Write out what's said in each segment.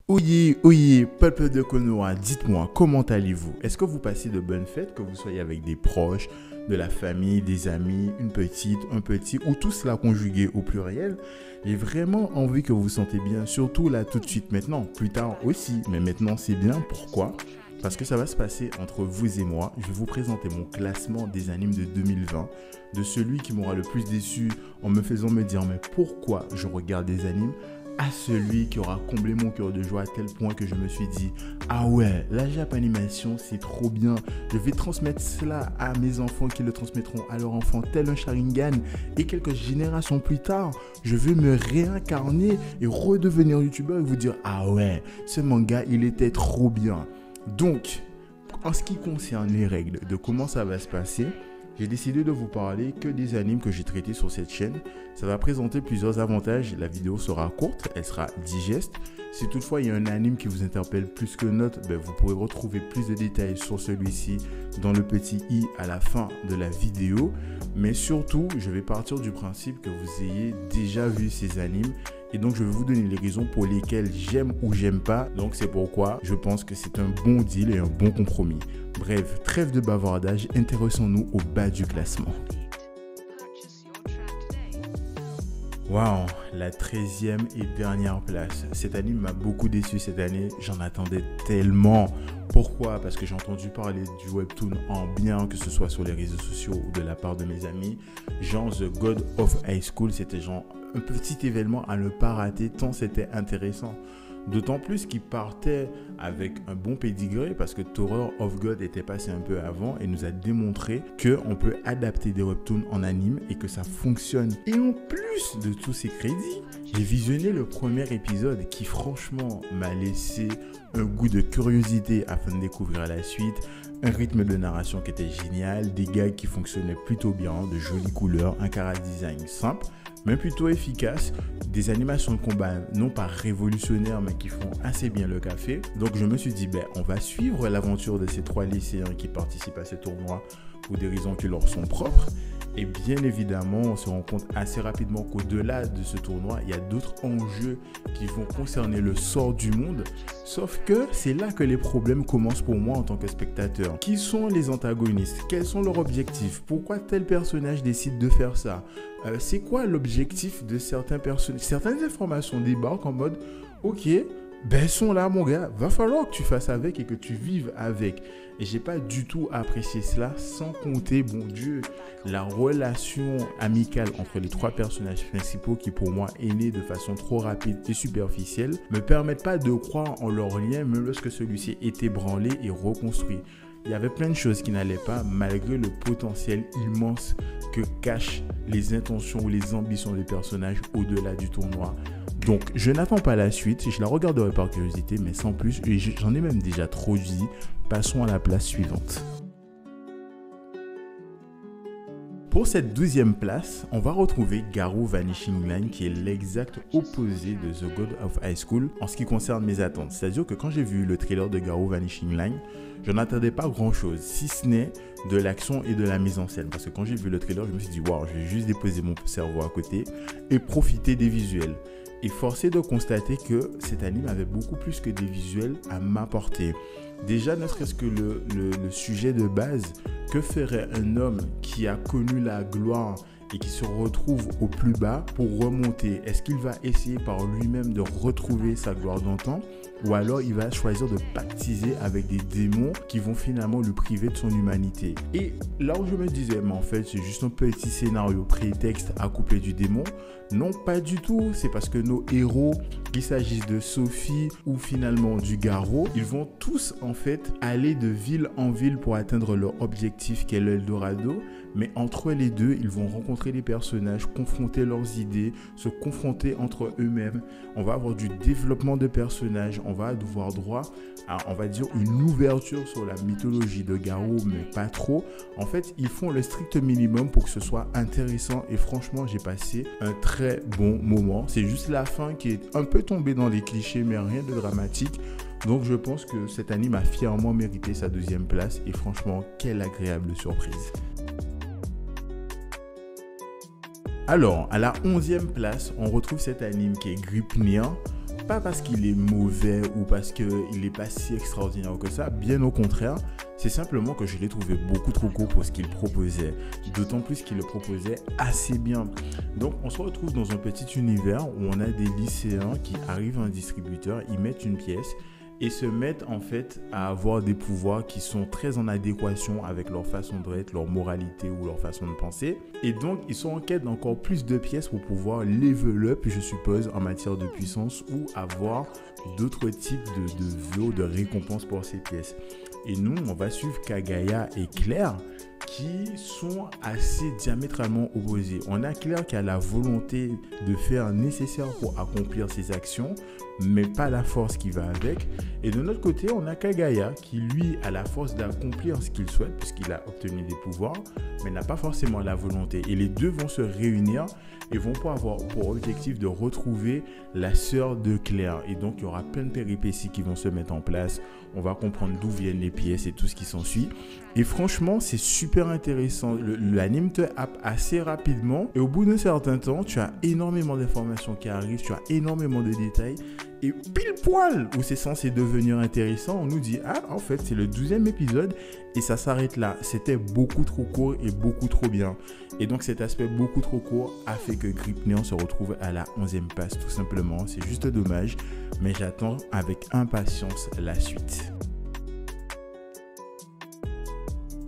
Oyez, peuple de Konoha, dites-moi, comment allez-vous? Est-ce que vous passez de bonnes fêtes, que vous soyez avec des proches, de la famille, des amis, une petite, un petit, ou tout cela conjugué au pluriel? J'ai vraiment envie que vous vous sentez bien, surtout là tout de suite maintenant, plus tard aussi, mais maintenant c'est bien. Pourquoi? Parce que ça va se passer entre vous et moi. Je vais vous présenter mon classement des animes de 2020, de celui qui m'aura le plus déçu en me faisant me dire mais pourquoi je regarde des animes, à celui qui aura comblé mon cœur de joie à tel point que je me suis dit ah ouais, la Jap Animation c'est trop bien, je vais transmettre cela à mes enfants qui le transmettront à leurs enfants tel un Sharingan, et quelques générations plus tard je vais me réincarner et redevenir youtubeur et vous dire ah ouais, ce manga il était trop bien. Donc en ce qui concerne les règles de comment ça va se passer, j'ai décidé de vous parler que des animes que j'ai traités sur cette chaîne. Ça va présenter plusieurs avantages. La vidéo sera courte, elle sera digeste. Si toutefois il y a un anime qui vous interpelle plus que l'autre, vous pourrez retrouver plus de détails sur celui-ci dans le petit i à la fin de la vidéo. Mais surtout, je vais partir du principe que vous ayez déjà vu ces animes. Et donc, je vais vous donner les raisons pour lesquelles j'aime ou j'aime pas. Donc, c'est pourquoi je pense que c'est un bon deal et un bon compromis. Bref, trêve de bavardage, intéressons-nous au bas du classement. Waouh, la 13e et dernière place. Cet anime m'a beaucoup déçu cette année, j'en attendais tellement. Pourquoi? Parce que j'ai entendu parler du webtoon en bien, que ce soit sur les réseaux sociaux ou de la part de mes amis. Genre The God of High School, c'était genre un petit événement à ne pas rater tant c'était intéressant. D'autant plus qu'il partait avec un bon pédigré parce que Tower of God était passé un peu avant et nous a démontré qu'on peut adapter des webtoons en anime et que ça fonctionne. Et en plus de tous ces crédits, j'ai visionné le premier épisode qui franchement m'a laissé un goût de curiosité afin de découvrir la suite. Un rythme de narration qui était génial, des gags qui fonctionnaient plutôt bien, de jolies couleurs, un chara design simple mais plutôt efficace, des animations de combat non pas révolutionnaires mais qui font assez bien le café. Donc je me suis dit on va suivre l'aventure de ces trois lycéens qui participent à ce tournoi pour des raisons qui leur sont propres. Et bien évidemment, on se rend compte assez rapidement qu'au-delà de ce tournoi, il y a d'autres enjeux qui vont concerner le sort du monde. Sauf que c'est là que les problèmes commencent pour moi en tant que spectateur. Qui sont les antagonistes? Quels sont leurs objectifs? Pourquoi tel personnage décide de faire ça? C'est quoi l'objectif de certains personnages? Certaines informations débarquent en mode ok, sont là mon gars, va falloir que tu fasses avec et que tu vives avec. Et j'ai pas du tout apprécié cela, sans compter, bon Dieu, la relation amicale entre les trois personnages principaux qui pour moi est née de façon trop rapide et superficielle, me permettent pas de croire en leur lien même lorsque celui-ci est ébranlé et reconstruit. Il y avait plein de choses qui n'allaient pas malgré le potentiel immense que cachent les intentions ou les ambitions des personnages au-delà du tournoi. Donc, je n'attends pas la suite, je la regarderai par curiosité, mais sans plus, et j'en ai même déjà trop dit. Passons à la place suivante. Pour cette 12e place, on va retrouver Garou Vanishing Line qui est l'exact opposé de The God of High School en ce qui concerne mes attentes. C'est-à-dire que quand j'ai vu le trailer de Garou Vanishing Line, je n'attendais pas grand-chose, si ce n'est de l'action et de la mise en scène. Parce que quand j'ai vu le trailer, je me suis dit waouh, je vais juste déposer mon cerveau à côté et profiter des visuels. Et forcé de constater que cet anime avait beaucoup plus que des visuels à m'apporter. Déjà, ne serait-ce que le sujet de base, que ferait un homme qui a connu la gloire et qui se retrouve au plus bas pour remonter? Est-ce qu'il va essayer par lui-même de retrouver sa gloire d'antan ou alors il va choisir de pactiser avec des démons qui vont finalement le priver de son humanité? Et là où je me disais, mais en fait c'est juste un petit scénario prétexte à couper du démon. Non, pas du tout. C'est parce que nos héros, qu'il s'agisse de Sophie ou finalement du Garou, ils vont tous en fait aller de ville en ville pour atteindre leur objectif qu'est l'Eldorado. Mais entre les deux, ils vont rencontrer des personnages, confronter leurs idées, se confronter entre eux-mêmes. On va avoir du développement de personnages. On va devoir droit à, on va dire, une ouverture sur la mythologie de Garou, mais pas trop. En fait, ils font le strict minimum pour que ce soit intéressant. Et franchement, j'ai passé un très bon moment. C'est juste la fin qui est un peu tombée dans les clichés, mais rien de dramatique. Donc, je pense que cet anime a fièrement mérité sa 2e place. Et franchement, quelle agréable surprise. Alors, à la 11e place, on retrouve cet anime qui est Gripnir. Pas parce qu'il est mauvais ou parce qu'il n'est pas si extraordinaire que ça, bien au contraire, c'est simplement que je l'ai trouvé beaucoup trop court pour ce qu'il proposait, d'autant plus qu'il le proposait assez bien. Donc on se retrouve dans un petit univers où on a des lycéens qui arrivent à un distributeur, ils mettent une pièce et se mettent en fait à avoir des pouvoirs qui sont très en adéquation avec leur façon d'être, leur moralité ou leur façon de penser. Et donc, ils sont en quête d'encore plus de pièces pour pouvoir level up, je suppose, en matière de puissance ou avoir d'autres types de vœux, de récompenses pour ces pièces. Et nous, on va suivre Kagaya et Claire qui sont assez diamétralement opposés. On a Claire qui a la volonté de faire nécessaire pour accomplir ses actions, mais pas la force qui va avec. Et de notre côté, on a Kagaya qui, lui, a la force d'accomplir ce qu'il souhaite, puisqu'il a obtenu des pouvoirs, mais n'a pas forcément la volonté. Et les deux vont se réunir et vont avoir pour objectif de retrouver la sœur de Claire. Et donc, il y aura plein de péripéties qui vont se mettre en place. On va comprendre d'où viennent les pièces et tout ce qui s'ensuit. Et franchement, c'est super intéressant. L'anime te happe assez rapidement. Et au bout d'un certain temps, tu as énormément d'informations qui arrivent. Tu as énormément de détails. Et pile poil où c'est censé devenir intéressant, on nous dit « Ah, en fait, c'est le 12e épisode et ça s'arrête là. » C'était beaucoup trop court et beaucoup trop bien. Et donc, cet aspect beaucoup trop court a fait que Gripnir se retrouve à la 11e place, tout simplement. C'est juste dommage, mais j'attends avec impatience la suite.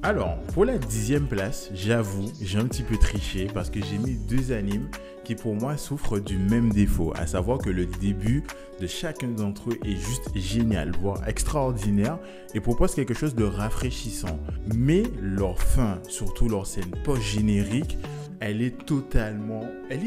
Alors, pour la 10e place, j'avoue, j'ai un petit peu triché parce que j'ai mis deux animes qui pour moi souffrent du même défaut, à savoir que le début de chacun d'entre eux est juste génial, voire extraordinaire et propose quelque chose de rafraîchissant. Mais leur fin, surtout leur scène post-générique, elle est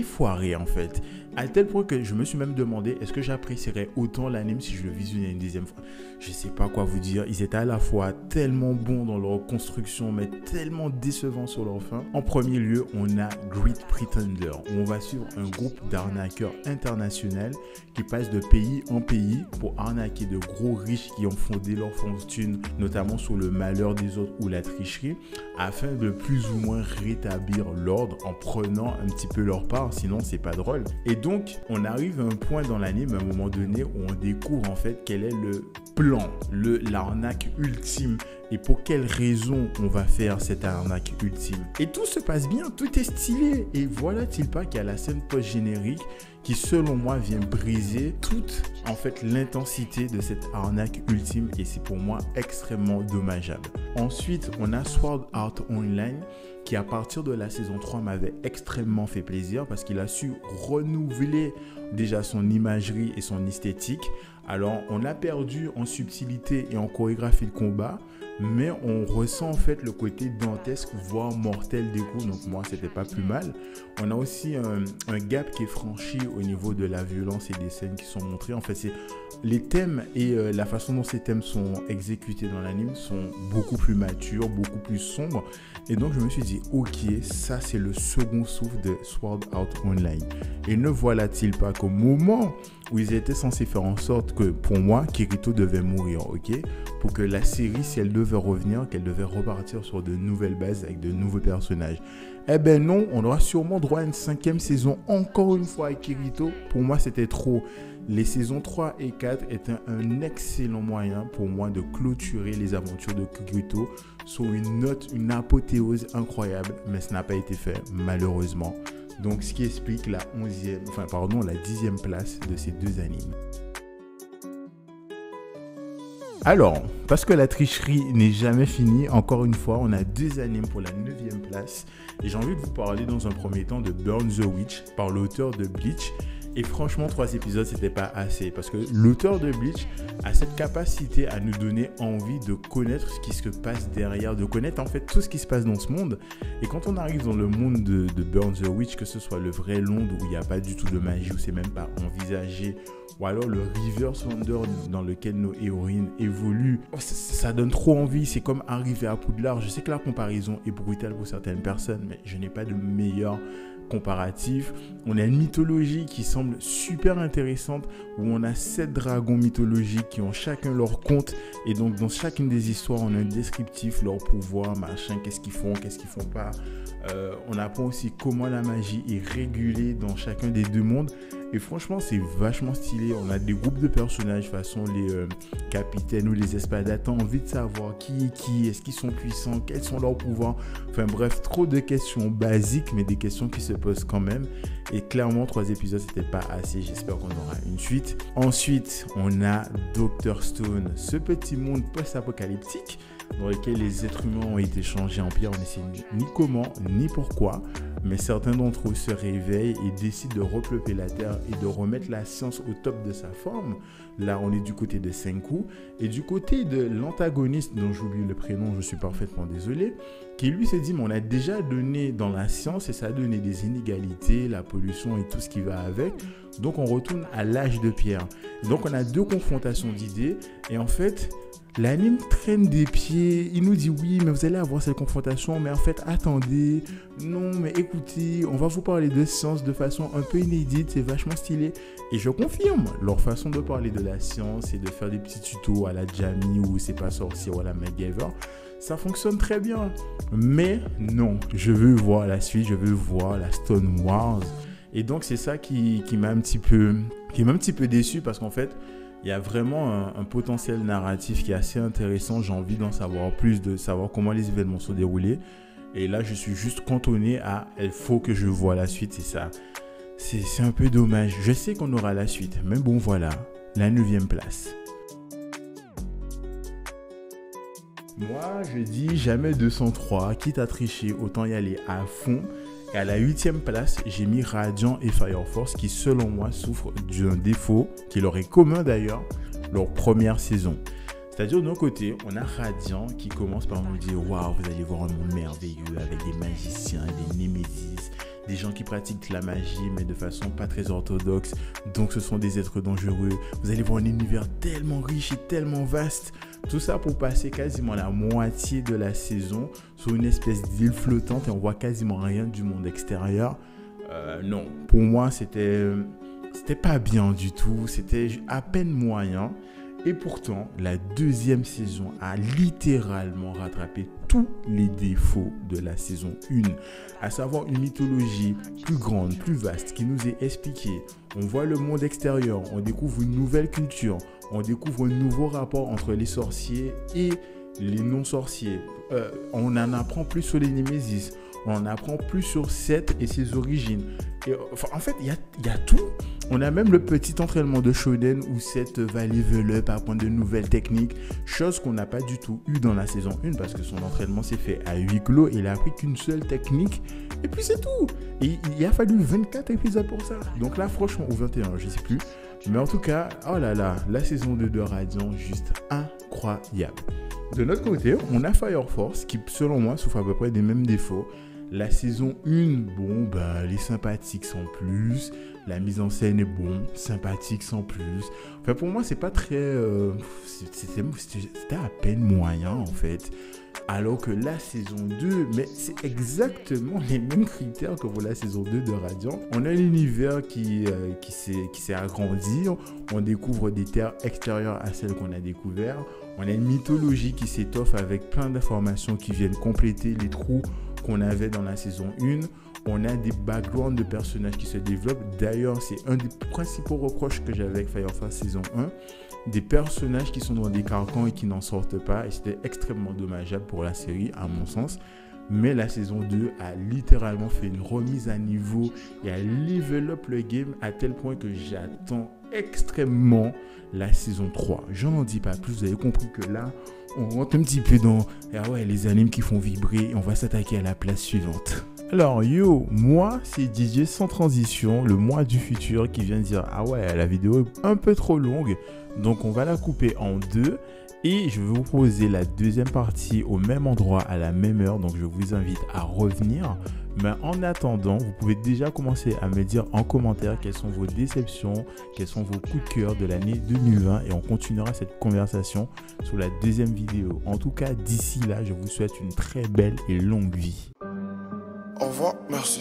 foirée en fait. À tel point que je me suis même demandé, est-ce que j'apprécierais autant l'anime si je le visionnais une deuxième fois? Je sais pas quoi vous dire. Ils étaient à la fois tellement bons dans leur construction, mais tellement décevants sur leur fin. En premier lieu, on a Great Pretender, où on va suivre un groupe d'arnaqueurs internationaux qui passent de pays en pays pour arnaquer de gros riches qui ont fondé leur fortune, notamment sur le malheur des autres ou la tricherie, afin de plus ou moins rétablir l'ordre en prenant un petit peu leur part, sinon c'est pas drôle. Et donc, on arrive à un point dans l'anime, à un moment donné, où on découvre en fait quel est le plan, l'arnaque ultime et pour quelle raison on va faire cette arnaque ultime. Et tout se passe bien, tout est stylé. Et voilà-t-il pas qu'il y a la scène post-générique qui, selon moi, vient briser toute en fait l'intensité de cette arnaque ultime et c'est pour moi extrêmement dommageable. Ensuite, on a Sword Art Online qui, à partir de la saison 3, m'avait extrêmement fait plaisir parce qu'il a su renouveler déjà son imagerie et son esthétique. Alors, on a perdu en subtilité et en chorégraphie de combat, mais on ressent en fait le côté dantesque, voire mortel des coups. Donc moi, c'était pas plus mal. On a aussi un gap qui est franchi au niveau de la violence et des scènes qui sont montrées. En fait, c'est les thèmes et la façon dont ces thèmes sont exécutés dans l'anime sont beaucoup plus matures, beaucoup plus sombres. Et donc, je me suis dit, ok, ça, c'est le second souffle de Sword Art Online. Et ne voilà-t-il pas qu'au moment où ils étaient censés faire en sorte que, pour moi, Kirito devait mourir, ok? Pour que la série, si elle devait revenir, qu'elle devait repartir sur de nouvelles bases avec de nouveaux personnages. Eh ben non, on aura sûrement droit à une 5e saison, encore une fois avec Kirito. Pour moi, c'était trop. Les saisons 3 et 4 étaient un excellent moyen pour moi de clôturer les aventures de Kirito sur une note, une apothéose incroyable, mais ça n'a pas été fait, malheureusement. Donc, ce qui explique la 10e place de ces deux animes. Alors, parce que la tricherie n'est jamais finie, encore une fois, on a deux animes pour la 9e place. Et j'ai envie de vous parler dans un premier temps de Burn the Witch par l'auteur de Bleach. Et franchement, 3 épisodes, c'était pas assez. Parce que l'auteur de Bleach a cette capacité à nous donner envie de connaître ce qui se passe derrière, de connaître en fait tout ce qui se passe dans ce monde. Et quand on arrive dans le monde de Burn the Witch, que ce soit le vrai monde où il n'y a pas du tout de magie, où c'est même pas envisagé, ou alors le Reverse Wonder dans lequel nos héroïnes évoluent, ça donne trop envie. C'est comme arriver à Poudlard. Je sais que la comparaison est brutale pour certaines personnes, mais je n'ai pas de meilleure comparatif. On a une mythologie qui semble super intéressante où on a 7 dragons mythologiques qui ont chacun leur conte et donc dans chacune des histoires on a un descriptif, leur pouvoir, machin, qu'est-ce qu'ils font pas. On apprend aussi comment la magie est régulée dans chacun des deux mondes et franchement c'est vachement stylé. On a des groupes de personnages façon les capitaines ou les espadas. T'as envie de savoir qui est qui, est-ce qu'ils sont puissants, quels sont leurs pouvoirs. Enfin bref, trop de questions basiques mais des questions qui se posent quand même. Et clairement 3 épisodes c'était pas assez, j'espère qu'on aura une suite. Ensuite on a Dr Stone, ce petit monde post-apocalyptique dans lequel les êtres humains ont été changés en pierre. On ne sait ni comment ni pourquoi, mais certains d'entre eux se réveillent et décident de repeupler la Terre et de remettre la science au top de sa forme. Là, on est du côté de Senku et du côté de l'antagoniste, dont j'oublie le prénom, je suis parfaitement désolé, qui lui se dit, mais on a déjà donné dans la science et ça a donné des inégalités, la pollution et tout ce qui va avec. Donc, on retourne à l'âge de pierre. Donc, on a 2 confrontations d'idées et en fait, l'anime traîne des pieds, il nous dit oui mais vous allez avoir cette confrontation mais en fait attendez, non mais écoutez, on va vous parler de science de façon un peu inédite, c'est vachement stylé et je confirme, leur façon de parler de la science et de faire des petits tutos à la Jamie ou c'est pas sorcier ou à la MacGyver, ça fonctionne très bien, mais non, je veux voir la suite, je veux voir la Stone Wars et donc c'est ça qui m'a un petit peu déçu parce qu'en fait il y a vraiment un potentiel narratif qui est assez intéressant. J'ai envie d'en savoir plus, de savoir comment les événements sont déroulés. Et là, je suis juste cantonné à « il faut que je voie la suite ». C'est ça. C'est un peu dommage. Je sais qu'on aura la suite. Mais bon, voilà. La 9e place. Moi, je dis jamais 203. Quitte à tricher, autant y aller à fond. Et à la 8e place, j'ai mis Radiant et Fire Force qui, selon moi, souffrent d'un défaut qui leur est commun d'ailleurs, leur première saison. C'est-à-dire, de notre côté, on a Radiant qui commence par nous dire « Waouh, vous allez voir un monde merveilleux avec des magiciens, des némésis, des gens qui pratiquent la magie, mais de façon pas très orthodoxe. Donc, ce sont des êtres dangereux. Vous allez voir un univers tellement riche et tellement vaste. » Tout ça pour passer quasiment la moitié de la saison sur une espèce d'île flottante et on voit quasiment rien du monde extérieur. Non, pour moi, c'était pas bien du tout. C'était à peine moyen. Et pourtant, la 2e saison a littéralement rattrapé tous les défauts de la saison 1. À savoir une mythologie plus grande, plus vaste, qui nous est expliquée. On voit le monde extérieur, on découvre une nouvelle culture, on découvre un nouveau rapport entre les sorciers et les non-sorciers. On en apprend plus sur les Némésis, on en apprend plus sur Seth et ses origines. Et, en fait, il y a tout. On a même le petit entraînement de Shonen où Seth va level up, apprendre de nouvelles techniques, chose qu'on n'a pas du tout eu dans la saison 1 parce que son entraînement s'est fait à huis clos et il a appris qu'une seule technique et puis c'est tout. Et il a fallu 24 épisodes pour ça. Donc là, franchement, ou 21, je ne sais plus. Mais en tout cas, oh là là, la saison 2 de Radiant, juste incroyable. De notre côté, on a Fire Force qui, selon moi, souffre à peu près des mêmes défauts. La saison 1, bon, ben, elle est sympathique sans plus. La mise en scène est bon, sympathique sans plus. Enfin, pour moi, c'est pas très... c'était à peine moyen, en fait. Alors que la saison 2, mais c'est exactement les mêmes critères que pour la saison 2 de Radiant. On a l'univers qui s'est agrandi. On découvre des terres extérieures à celles qu'on a découvertes. On a une mythologie qui s'étoffe avec plein d'informations qui viennent compléter les trous qu'on avait dans la saison 1. On a des backgrounds de personnages qui se développent. D'ailleurs, c'est un des principaux reproches que j'avais avec Fire Force saison 1. Des personnages qui sont dans des carcans et qui n'en sortent pas. Et c'était extrêmement dommageable pour la série, à mon sens. Mais la saison 2 a littéralement fait une remise à niveau et a level up le game à tel point que j'attends extrêmement la saison 3. Je n'en dis pas plus, vous avez compris que là, on rentre un petit peu dans les animes qui font vibrer et on va s'attaquer à la place suivante. Alors yo, moi c'est DJ sans transition, le moi du futur qui vient de dire ah ouais la vidéo est un peu trop longue, donc on va la couper en 2 et je vais vous proposer la deuxième partie au même endroit à la même heure, donc je vous invite à revenir. Mais en attendant, vous pouvez déjà commencer à me dire en commentaire quelles sont vos déceptions, quels sont vos coups de cœur de l'année 2020 et on continuera cette conversation sur la deuxième vidéo. En tout cas, d'ici là, je vous souhaite une très belle et longue vie. Au revoir, merci.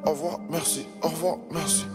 Au revoir, merci. Au revoir, merci.